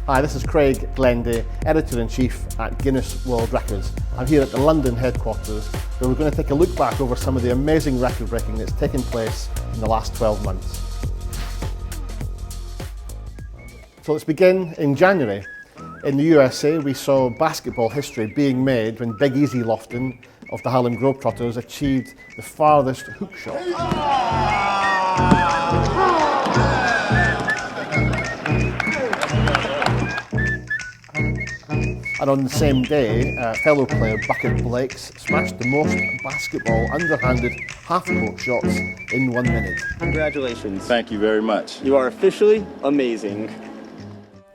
Hi, this is Craig Glenday, Editor-in-Chief at Guinness World Records. I'm here at the London headquarters where we're going to take a look back over some of the amazing record breaking that's taken place in the last 12 months. So let's begin in January. In the USA, we saw basketball history being made when Big Easy Lofton of the Harlem Globetrotters achieved the farthest hook shot. And on the same day, fellow player Bucket Blakes smashed the most basketball underhanded half-court shots in 1 minute. Congratulations. Thank you very much. You are officially amazing.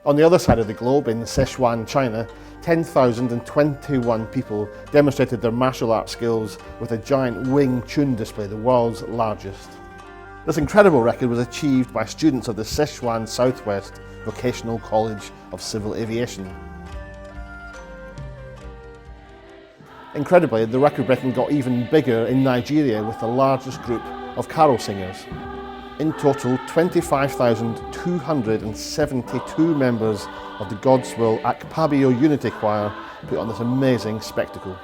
On the other side of the globe, in Sichuan, China, 10,021 people demonstrated their martial arts skills with a giant Wing Chun display, the world's largest. This incredible record was achieved by students of the Sichuan Southwest Vocational College of Civil Aviation. Incredibly, the record breaking got even bigger in Nigeria with the largest group of carol singers. In total, 25,272 members of the God's Will Akpabio Unity Choir put on this amazing spectacle.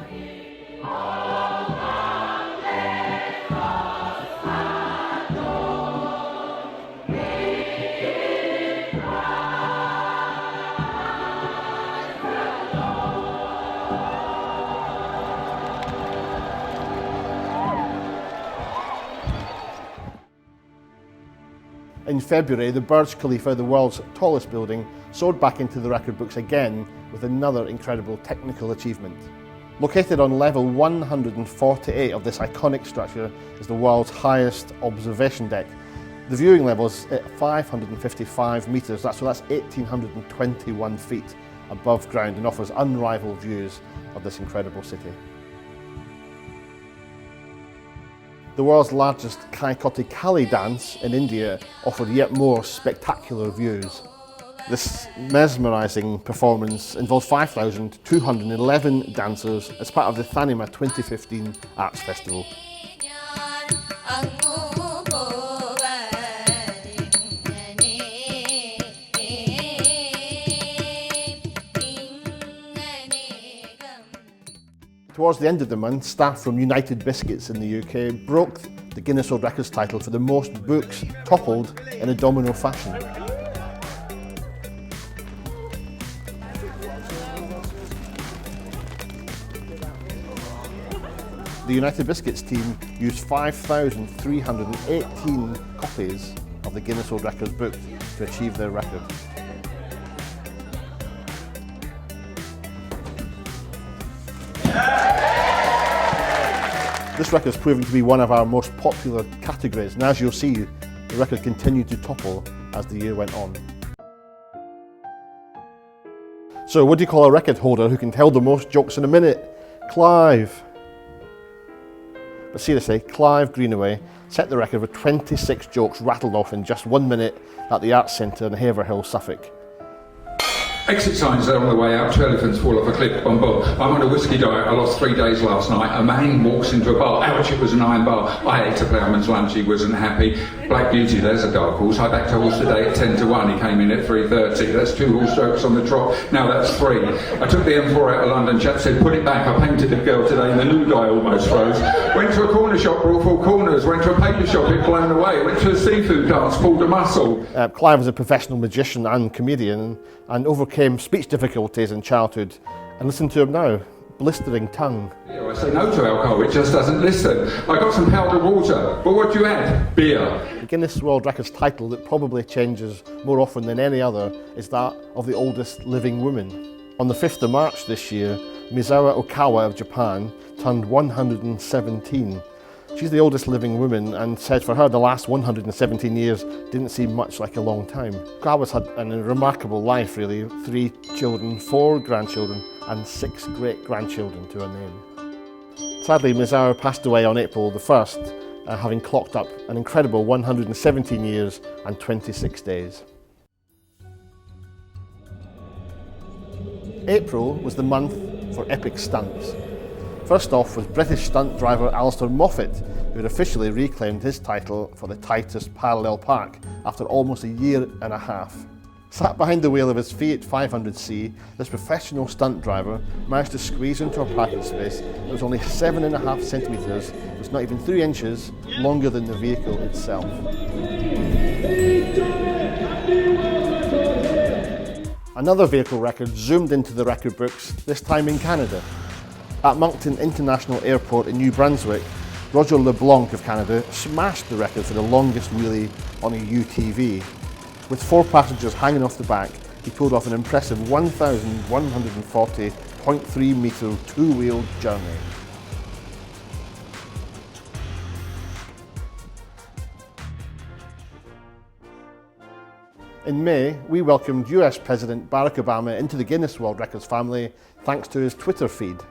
In February, the Burj Khalifa, the world's tallest building, soared back into the record books again with another incredible technical achievement. Located on level 148 of this iconic structure is the world's highest observation deck. The viewing level is at 555 metres, so that's 1,821 feet above ground and offers unrivaled views of this incredible city. The world's largest Kaikoti Kali dance in India offered yet more spectacular views. This mesmerising performance involved 5,211 dancers as part of the Thanima 2015 Arts Festival. Towards the end of the month, staff from United Biscuits in the UK broke the Guinness World Records title for the most books toppled in a domino fashion. The United Biscuits team used 5,318 copies of the Guinness World Records book to achieve their record. This record is proving to be one of our most popular categories, and as you'll see, the record continued to topple as the year went on. So what do you call a record holder who can tell the most jokes in a minute? Clive. But seriously, Clive Greenaway set the record with 26 jokes rattled off in just 1 minute at the Arts Centre in Haverhill, Suffolk. Exit signs are on the way out, 2 elephants fall off a cliff, boom boom. I'm on a whiskey diet, I lost 3 days last night. A man walks into a bar, ouch, it was an iron bar. I ate a ploughman's lunch, he wasn't happy. Black Beauty, there's a dark horse. I backed a horse today at 10 to 1, he came in at 3:30. That's 2 horse strokes on the trot, now that's 3. I took the M4 out of London, chap said put it back. I painted a girl today and the new guy almost froze. Went to a corner shop, brought 4 corners. Went to a paper shop, it blown away. Went to a seafood dance, pulled a muscle. Clive was a professional magician and comedian and overcame speech difficulties in childhood. And listen to him now, blistering tongue. I say no to alcohol, it just doesn't listen. I got some powdered water, but what do you add? Beer. The Guinness World Records title that probably changes more often than any other is that of the oldest living woman. On the 5th of March this year, Misawa Okawa of Japan turned 117. She's the oldest living woman and said for her the last 117 years didn't seem much like a long time. Okawa's had a remarkable life really, 3 children, 4 grandchildren and 6 great-grandchildren to her name. Sadly, Misawa passed away on April the 1st, having clocked up an incredible 117 years and 26 days. April was the month for epic stunts. First off was British stunt driver Alistair Moffat, who had officially reclaimed his title for the tightest parallel park after almost a year and a half. Sat behind the wheel of his Fiat 500C, this professional stunt driver managed to squeeze into a parking space that was only 7.5 centimetres, it was not even 3 inches, longer than the vehicle itself. Another vehicle record zoomed into the record books, this time in Canada. At Moncton International Airport in New Brunswick, Roger LeBlanc of Canada smashed the record for the longest wheelie on a UTV. With 4 passengers hanging off the back, he pulled off an impressive 1,140.3 metre two-wheeled journey. In May, we welcomed US President Barack Obama into the Guinness World Records family thanks to his Twitter feed.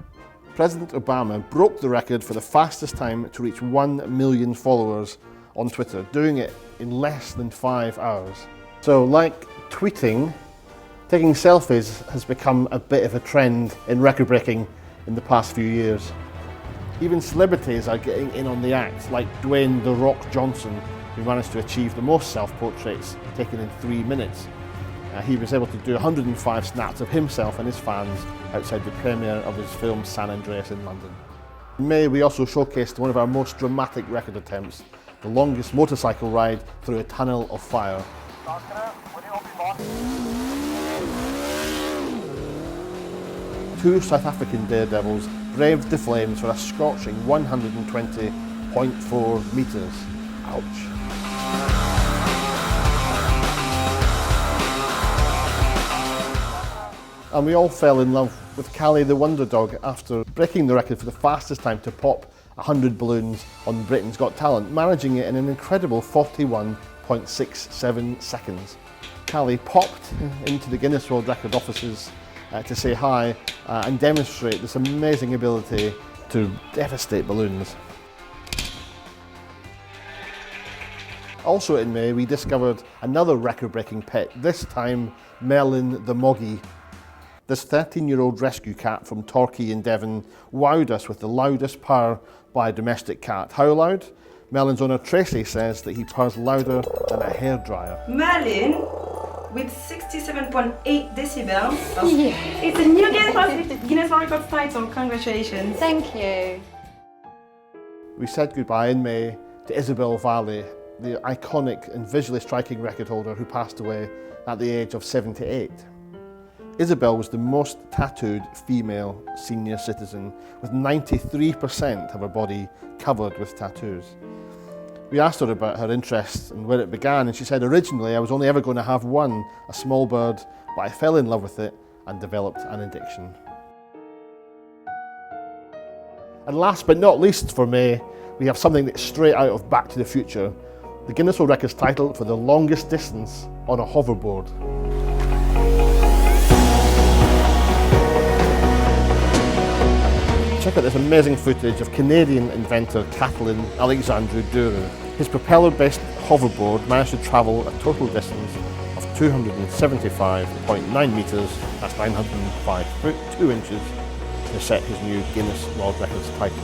President Obama broke the record for the fastest time to reach 1 million followers on Twitter, doing it in less than 5 hours. So, like tweeting, taking selfies has become a bit of a trend in record breaking in the past few years. Even celebrities are getting in on the act, like Dwayne "The Rock" Johnson, who managed to achieve the most self-portraits taken in 3 minutes. He was able to do 105 snaps of himself and his fans outside the premiere of his film San Andreas in London. In May, we also showcased one of our most dramatic record attempts, the longest motorcycle ride through a tunnel of fire. 2 South African daredevils braved the flames for a scorching 120.4 metres. Ouch. And we all fell in love with Callie the Wonder Dog after breaking the record for the fastest time to pop 100 balloons on Britain's Got Talent, managing it in an incredible 41.67 seconds. Callie popped into the Guinness World Record offices to say hi and demonstrate this amazing ability to devastate balloons. Also in May, we discovered another record-breaking pet, this time Merlin the Moggy. This 13-year-old rescue cat from Torquay in Devon wowed us with the loudest purr by a domestic cat. How loud? Merlin's owner Tracy says that he purrs louder than a hairdryer. Merlin, with 67.8 decibels. Yeah. It's a new Guinness World Records title. Congratulations. Thank you. We said goodbye in May to Isabel Valley, the iconic and visually striking record holder who passed away at the age of 78. Isabel was the most tattooed female senior citizen, with 93% of her body covered with tattoos. We asked her about her interests and where it began, and she said, originally I was only ever going to have one, a small bird, but I fell in love with it and developed an addiction. And last but not least for May, we have something that's straight out of Back to the Future, the Guinness World Records title for the longest distance on a hoverboard. Check out this amazing footage of Canadian inventor Kathleen Alexandru Duru. His propeller-based hoverboard managed to travel a total distance of 275.9 metres, that's 905 foot 2 inches, to set his new Guinness World Records title.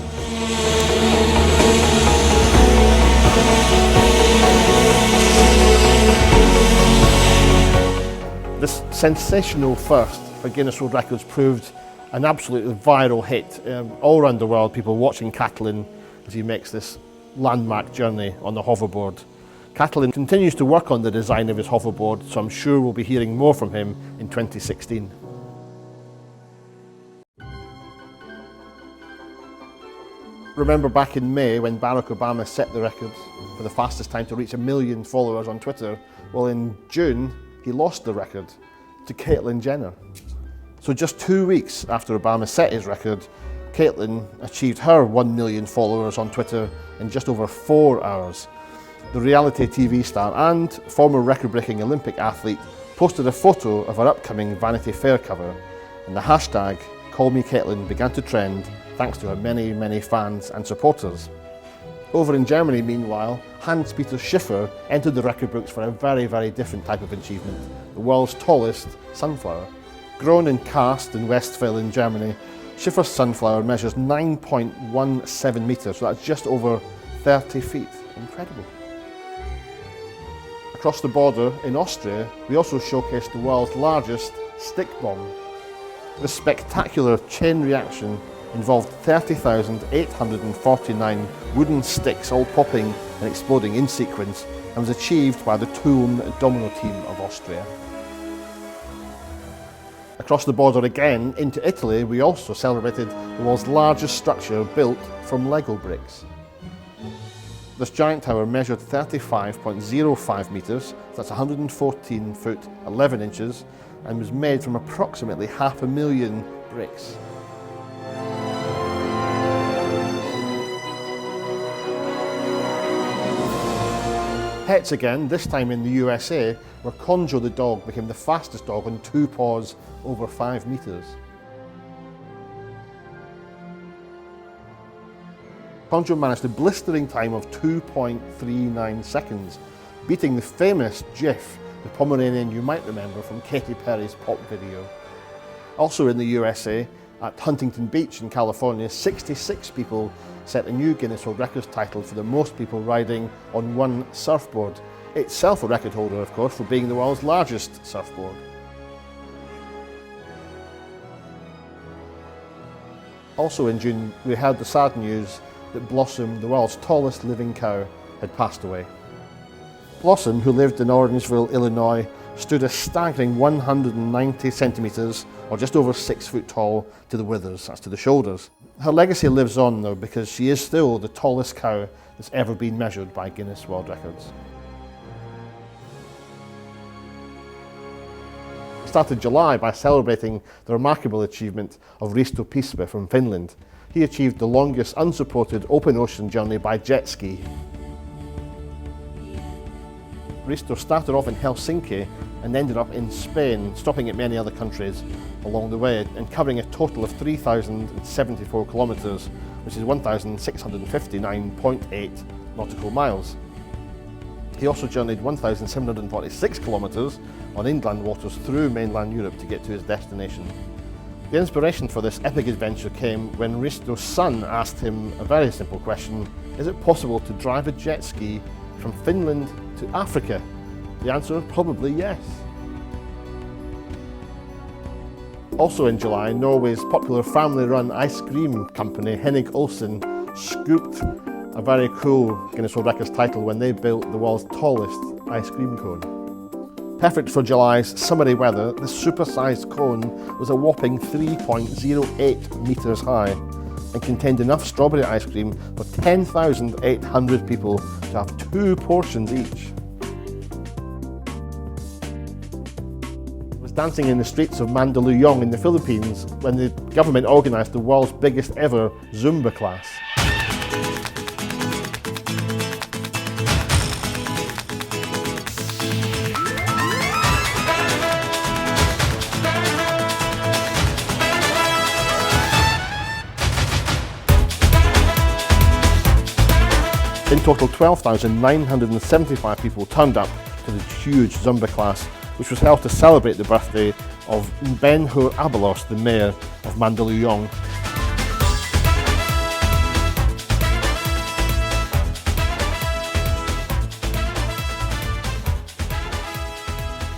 This sensational first for Guinness World Records proved an absolutely viral hit. All around the world, people watching Kathleen as he makes this landmark journey on the hoverboard. Kathleen continues to work on the design of his hoverboard, so I'm sure we'll be hearing more from him in 2016. Remember back in May when Barack Obama set the record for the fastest time to reach 1 million followers on Twitter? Well, in June, he lost the record to Caitlyn Jenner. So just 2 weeks after Obama set his record, Caitlyn achieved her 1 million followers on Twitter in just over 4 hours. The reality TV star and former record-breaking Olympic athlete posted a photo of her upcoming Vanity Fair cover, and the hashtag #CallMeCaitlyn began to trend thanks to her many, many fans and supporters. Over in Germany, meanwhile, Hans-Peter Schiffer entered the record books for a very, very different type of achievement, the world's tallest sunflower. Grown and cast in Westville in Germany, Schiffer's sunflower measures 9.17 metres, so that's just over 30 feet. Incredible. Across the border in Austria, we also showcased the world's largest stick bomb. This spectacular chain reaction involved 30,849 wooden sticks all popping and exploding in sequence and was achieved by the Toulon domino team of Austria. Across the border again into Italy, we also celebrated the world's largest structure built from Lego bricks. This giant tower measured 35.05 metres, that's 114 foot 11 inches, and was made from approximately 500,000 bricks. Pets again, this time in the USA, where Conjo the dog became the fastest dog on 2 paws over 5 metres. Conjo managed a blistering time of 2.39 seconds, beating the famous Jiff, the Pomeranian you might remember from Katy Perry's pop video. Also in the USA, at Huntington Beach in California, 66 people set a new Guinness World Records title for the most people riding on one surfboard. Itself a record holder, of course, for being the world's largest surfboard. Also in June, we heard the sad news that Blossom, the world's tallest living cow, had passed away. Blossom, who lived in Orangeville, Illinois, stood a staggering 190 centimetres, or just over 6 foot tall, to the withers, that's to the shoulders. Her legacy lives on though, because she is still the tallest cow that's ever been measured by Guinness World Records. We started July by celebrating the remarkable achievement of Risto Pispe from Finland. He achieved the longest unsupported open ocean journey by jet ski. Risto started off in Helsinki and ended up in Spain, stopping at many other countries along the way and covering a total of 3,074 kilometres, which is 1,659.8 nautical miles. He also journeyed 1,746 kilometres on inland waters through mainland Europe to get to his destination. The inspiration for this epic adventure came when Risto's son asked him a very simple question: is it possible to drive a jet ski from Finland to Africa? The answer, probably yes. Also in July, Norway's popular family-run ice cream company Hennig Olsen scooped a very cool Guinness World Records title when they built the world's tallest ice cream cone. Perfect for July's summery weather, this super-sized cone was a whopping 3.08 metres high and contained enough strawberry ice cream for 10,800 people to have 2 portions each. I was dancing in the streets of Mandaluyong in the Philippines when the government organised the world's biggest ever Zumba class. In total, 12,975 people turned up to the huge Zumba class, which was held to celebrate the birthday of Ben-Hur Abalos, the mayor of Mandaluyong.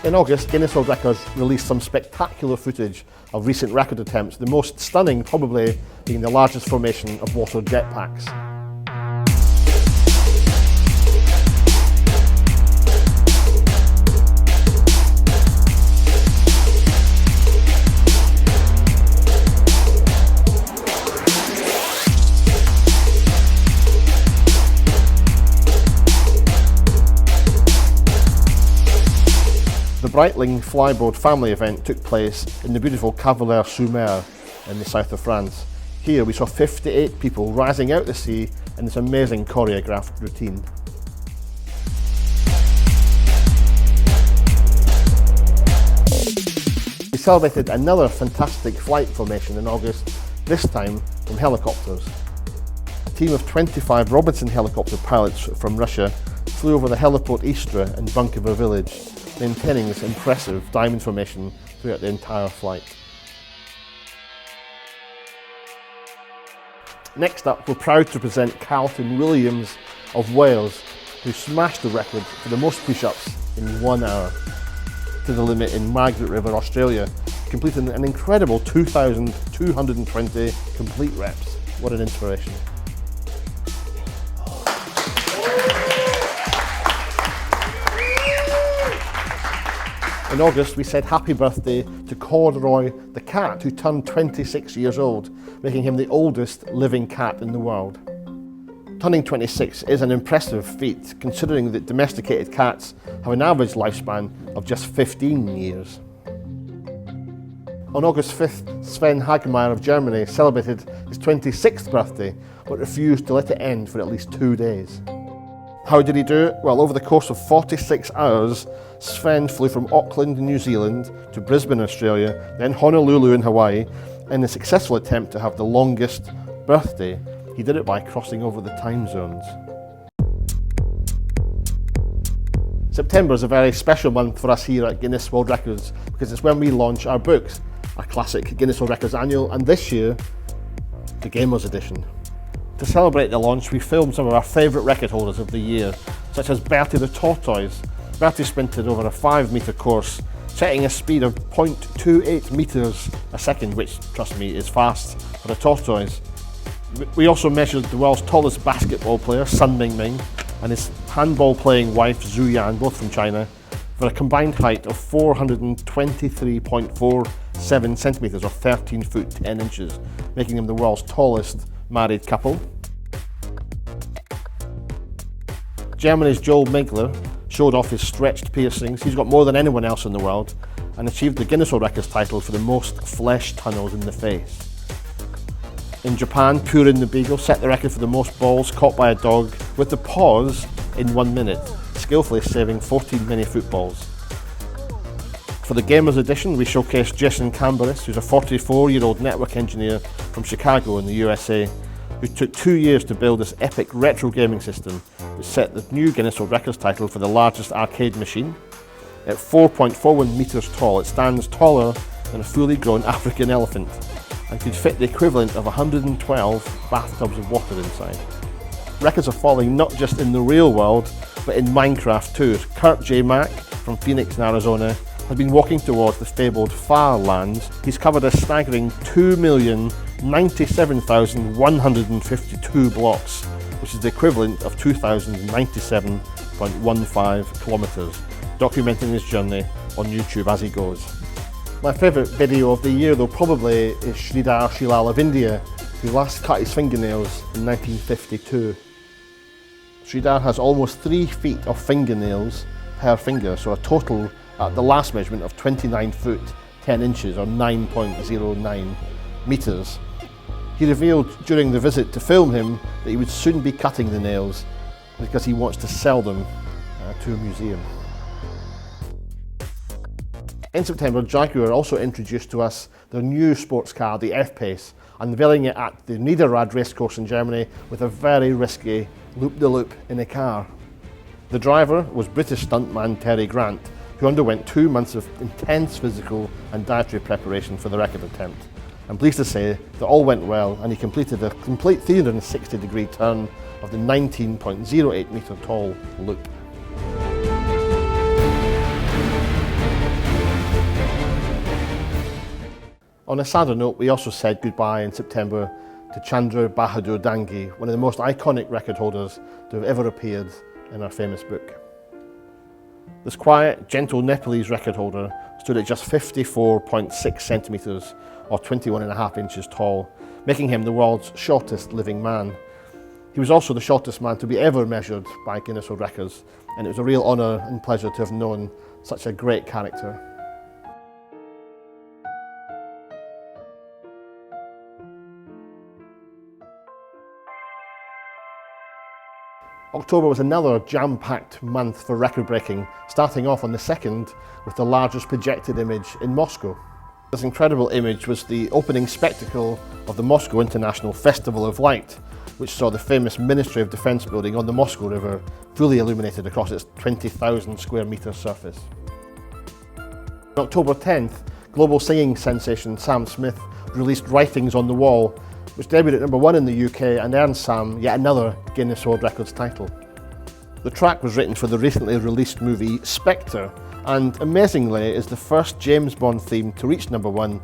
In August, Guinness World Records released some spectacular footage of recent record attempts, the most stunning probably being the largest formation of water jetpacks. The Breitling flyboard family event took place in the beautiful Cavalaire-sur-Mer in the south of France. Here we saw 58 people rising out the sea in this amazing choreographed routine. We celebrated another fantastic flight formation in August, this time from helicopters. A team of 25 Robinson helicopter pilots from Russia flew over the heliport Istra and Bunkever village, maintaining this impressive diamond formation throughout the entire flight. Next up, we're proud to present Carlton Williams of Wales, who smashed the record for the most push-ups in 1 hour to the limit in Margaret River, Australia, completing an incredible 2,220 complete reps. What an inspiration. In August, we said happy birthday to Corduroy the cat, who turned 26 years old, making him the oldest living cat in the world. Turning 26 is an impressive feat, considering that domesticated cats have an average lifespan of just 15 years. On August 5th, Sven Hagemeyer of Germany celebrated his 26th birthday, but refused to let it end for at least 2 days. How did he do it? Well, over the course of 46 hours, Sven flew from Auckland in New Zealand to Brisbane, Australia, then Honolulu in Hawaii, in a successful attempt to have the longest birthday. He did it by crossing over the time zones. September is a very special month for us here at Guinness World Records because it's when we launch our books, our classic Guinness World Records Annual, and this year, the Gamers Edition. To celebrate the launch, we filmed some of our favourite record holders of the year, such as Bertie the Tortoise. Bertie sprinted over a 5-metre course, setting a speed of 0.28 metres a second, which, trust me, is fast for a tortoise. We also measured the world's tallest basketball player, Sun Mingming, and his handball-playing wife, Zhu Yan, both from China, for a combined height of 423.47 centimetres or 13 foot 10 inches, making them the world's tallest married couple. Germany's Joel Migler showed off his stretched piercings. He's got more than anyone else in the world and achieved the Guinness World Records title for the most flesh tunnels in the face. In Japan, Purin the Beagle set the record for the most balls caught by a dog with the paws in 1 minute, skillfully saving 14 mini footballs. For the Gamers Edition, we showcased Jason Camberis, who's a 44-year-old network engineer from Chicago in the USA, who took 2 years to build this epic retro gaming system, which set the new Guinness World Records title for the largest arcade machine. At 4.41 metres tall, it stands taller than a fully grown African elephant and could fit the equivalent of 112 bathtubs of water inside. Records are falling not just in the real world, but in Minecraft too. Kurt J. Mack from Phoenix in Arizona has been walking towards the fabled Far Lands. He's covered a staggering 2,097,152 blocks, which is the equivalent of 2,097.15 kilometres, documenting his journey on YouTube as he goes. My favourite video of the year though probably is Sridhar Shilal of India, who last cut his fingernails in 1952. Sridhar has almost 3 feet of fingernails per finger, so a total at the last measurement of 29 foot 10 inches or 9.09 metres. He revealed during the visit to film him that he would soon be cutting the nails because he wants to sell them to a museum. In September, Jaguar also introduced to us their new sports car, the F-Pace, unveiling it at the Niederrad racecourse in Germany with a very risky loop-de-loop in a car. The driver was British stuntman Terry Grant, who underwent 2 months of intense physical and dietary preparation for the record attempt. I'm pleased to say that all went well and he completed a complete 360-degree turn of the 19.08 metre tall loop. On a sadder note, we also said goodbye in September to Chandra Bahadur Dangi, one of the most iconic record holders to have ever appeared in our famous book. This quiet, gentle Nepalese record holder stood at just 54.6 centimetres or 21.5 inches tall, making him the world's shortest living man. He was also the shortest man to be ever measured by Guinness World Records, and it was a real honour and pleasure to have known such a great character. October was another jam-packed month for record breaking, starting off on the 2nd with the largest projected image in Moscow. This incredible image was the opening spectacle of the Moscow International Festival of Light, which saw the famous Ministry of Defence building on the Moscow River fully illuminated across its 20,000 square metre surface. On October 10th, global singing sensation Sam Smith released Writings on the Wall, which debuted at #1 in the UK and earned Sam yet another Guinness World Records title. The track was written for the recently released movie Spectre, and amazingly is the first James Bond theme to reach #1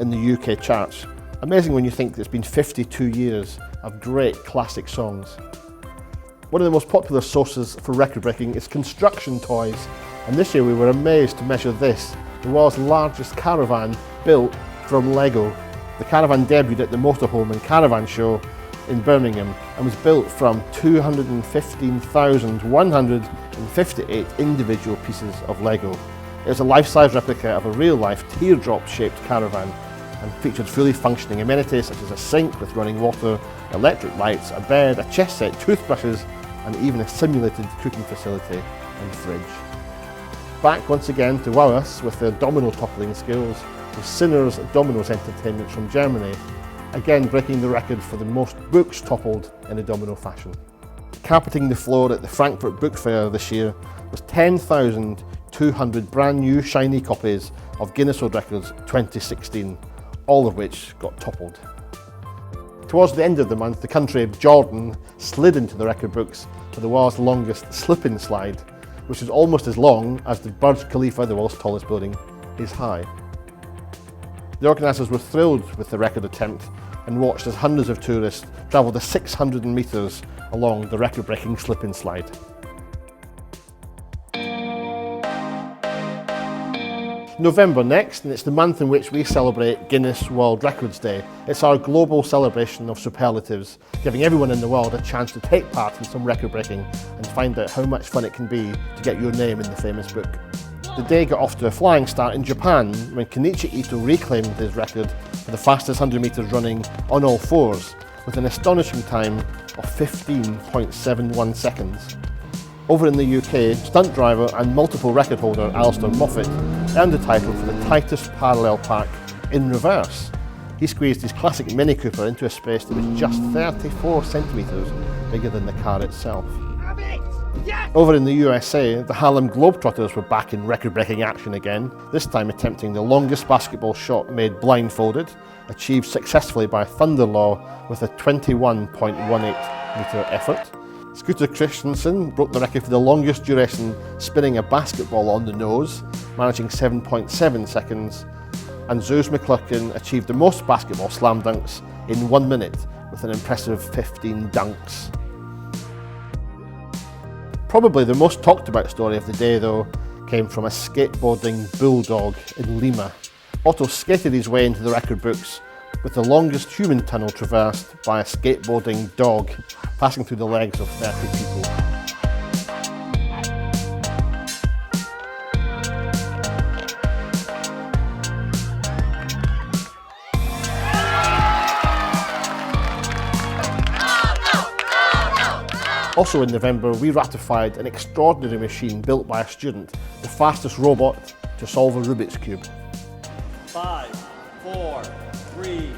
in the UK charts. Amazing when you think it's been 52 years of great classic songs. One of the most popular sources for record breaking is construction toys, and this year we were amazed to measure this, the world's largest caravan built from Lego. The caravan debuted at the Motorhome and Caravan Show in Birmingham and was built from 215,158 individual pieces of Lego. It was a life-size replica of a real-life teardrop-shaped caravan and featured fully functioning amenities such as a sink with running water, electric lights, a bed, a chess set, toothbrushes, and even a simulated cooking facility and fridge. Back once again to wow us with their domino toppling skills was Sinner's Dominoes Entertainment from Germany, again breaking the record for the most books toppled in a domino fashion. Carpeting the floor at the Frankfurt Book Fair this year was 10,200 brand new shiny copies of Guinness World Records 2016, all of which got toppled. Towards the end of the month, the country of Jordan slid into the record books for the world's longest slip-in slide, which is almost as long as the Burj Khalifa, the world's tallest building, is high. The organisers were thrilled with the record attempt and watched as hundreds of tourists travelled the 600 metres along the record-breaking slip-in slide. November next, and it's the month in which we celebrate Guinness World Records Day. It's our global celebration of superlatives, giving everyone in the world a chance to take part in some record breaking and find out how much fun it can be to get your name in the famous book. The day got off to a flying start in Japan when Kenichi Ito reclaimed his record for the fastest 100 metres running on all fours with an astonishing time of 15.71 seconds. Over in the UK, stunt driver and multiple record holder Alistair Moffat earned the title for the tightest parallel park in reverse. He squeezed his classic Mini Cooper into a space that was just 34 centimetres bigger than the car itself. Over in the USA, the Harlem Globetrotters were back in record-breaking action again, this time attempting the longest basketball shot made blindfolded, achieved successfully by Thunder Law with a 21.18 metre effort. Scooter Christensen broke the record for the longest duration spinning a basketball on the nose, managing 7.7 seconds, and Zeus McClurkin achieved the most basketball slam dunks in 1 minute with an impressive 15 dunks. Probably the most talked about story of the day though came from a skateboarding bulldog in Lima. Otto skated his way into the record books with the longest human tunnel traversed by a skateboarding dog, passing through the legs of 30 people. Also in November, we ratified an extraordinary machine built by a student, the fastest robot to solve a Rubik's Cube. 5, 4, 3,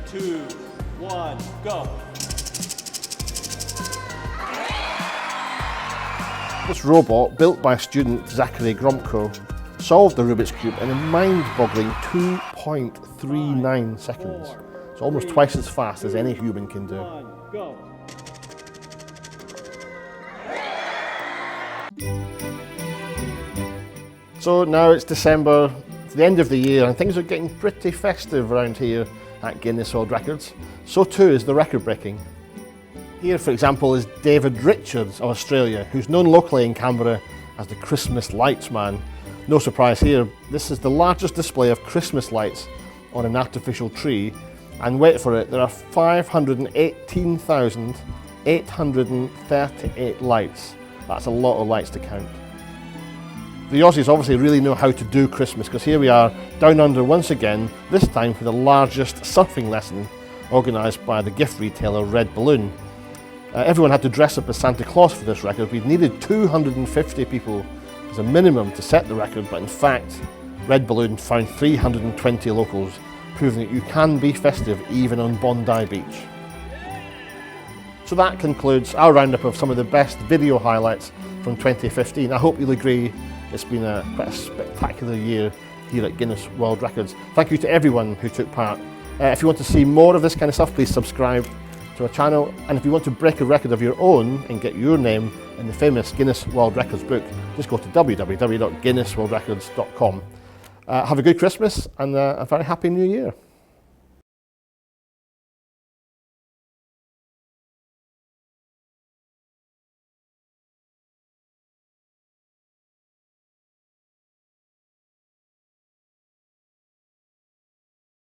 2, 1, go. This robot, built by student Zachary Gromko, solved the Rubik's Cube in a mind-boggling 2.39 seconds. It's almost twice as fast as any human can do. Go. So now it's December, it's the end of the year, and things are getting pretty festive around here at Guinness World Records. So too is the record breaking. Here, for example, is David Richards of Australia, who's known locally in Canberra as the Christmas Lights Man. No surprise here, this is the largest display of Christmas lights on an artificial tree, and wait for it, there are 518,838 lights. That's a lot of lights to count. The Aussies obviously really know how to do Christmas, because here we are down under once again, this time for the largest surfing lesson organised by the gift retailer Red Balloon. Everyone had to dress up as Santa Claus for this record. We'd needed 250 people as a minimum to set the record, but in fact Red Balloon found 320 locals, proving that you can be festive even on Bondi Beach. So that concludes our roundup of some of the best video highlights from 2015. I hope you'll agree it's been quite a spectacular year here at Guinness World Records. Thank you to everyone who took part. If you want to see more of this kind of stuff, please subscribe to to our channel, and if you want to break a record of your own and get your name in the famous Guinness World Records book, just go to www.guinnessworldrecords.com. Have a good Christmas and a very happy New Year.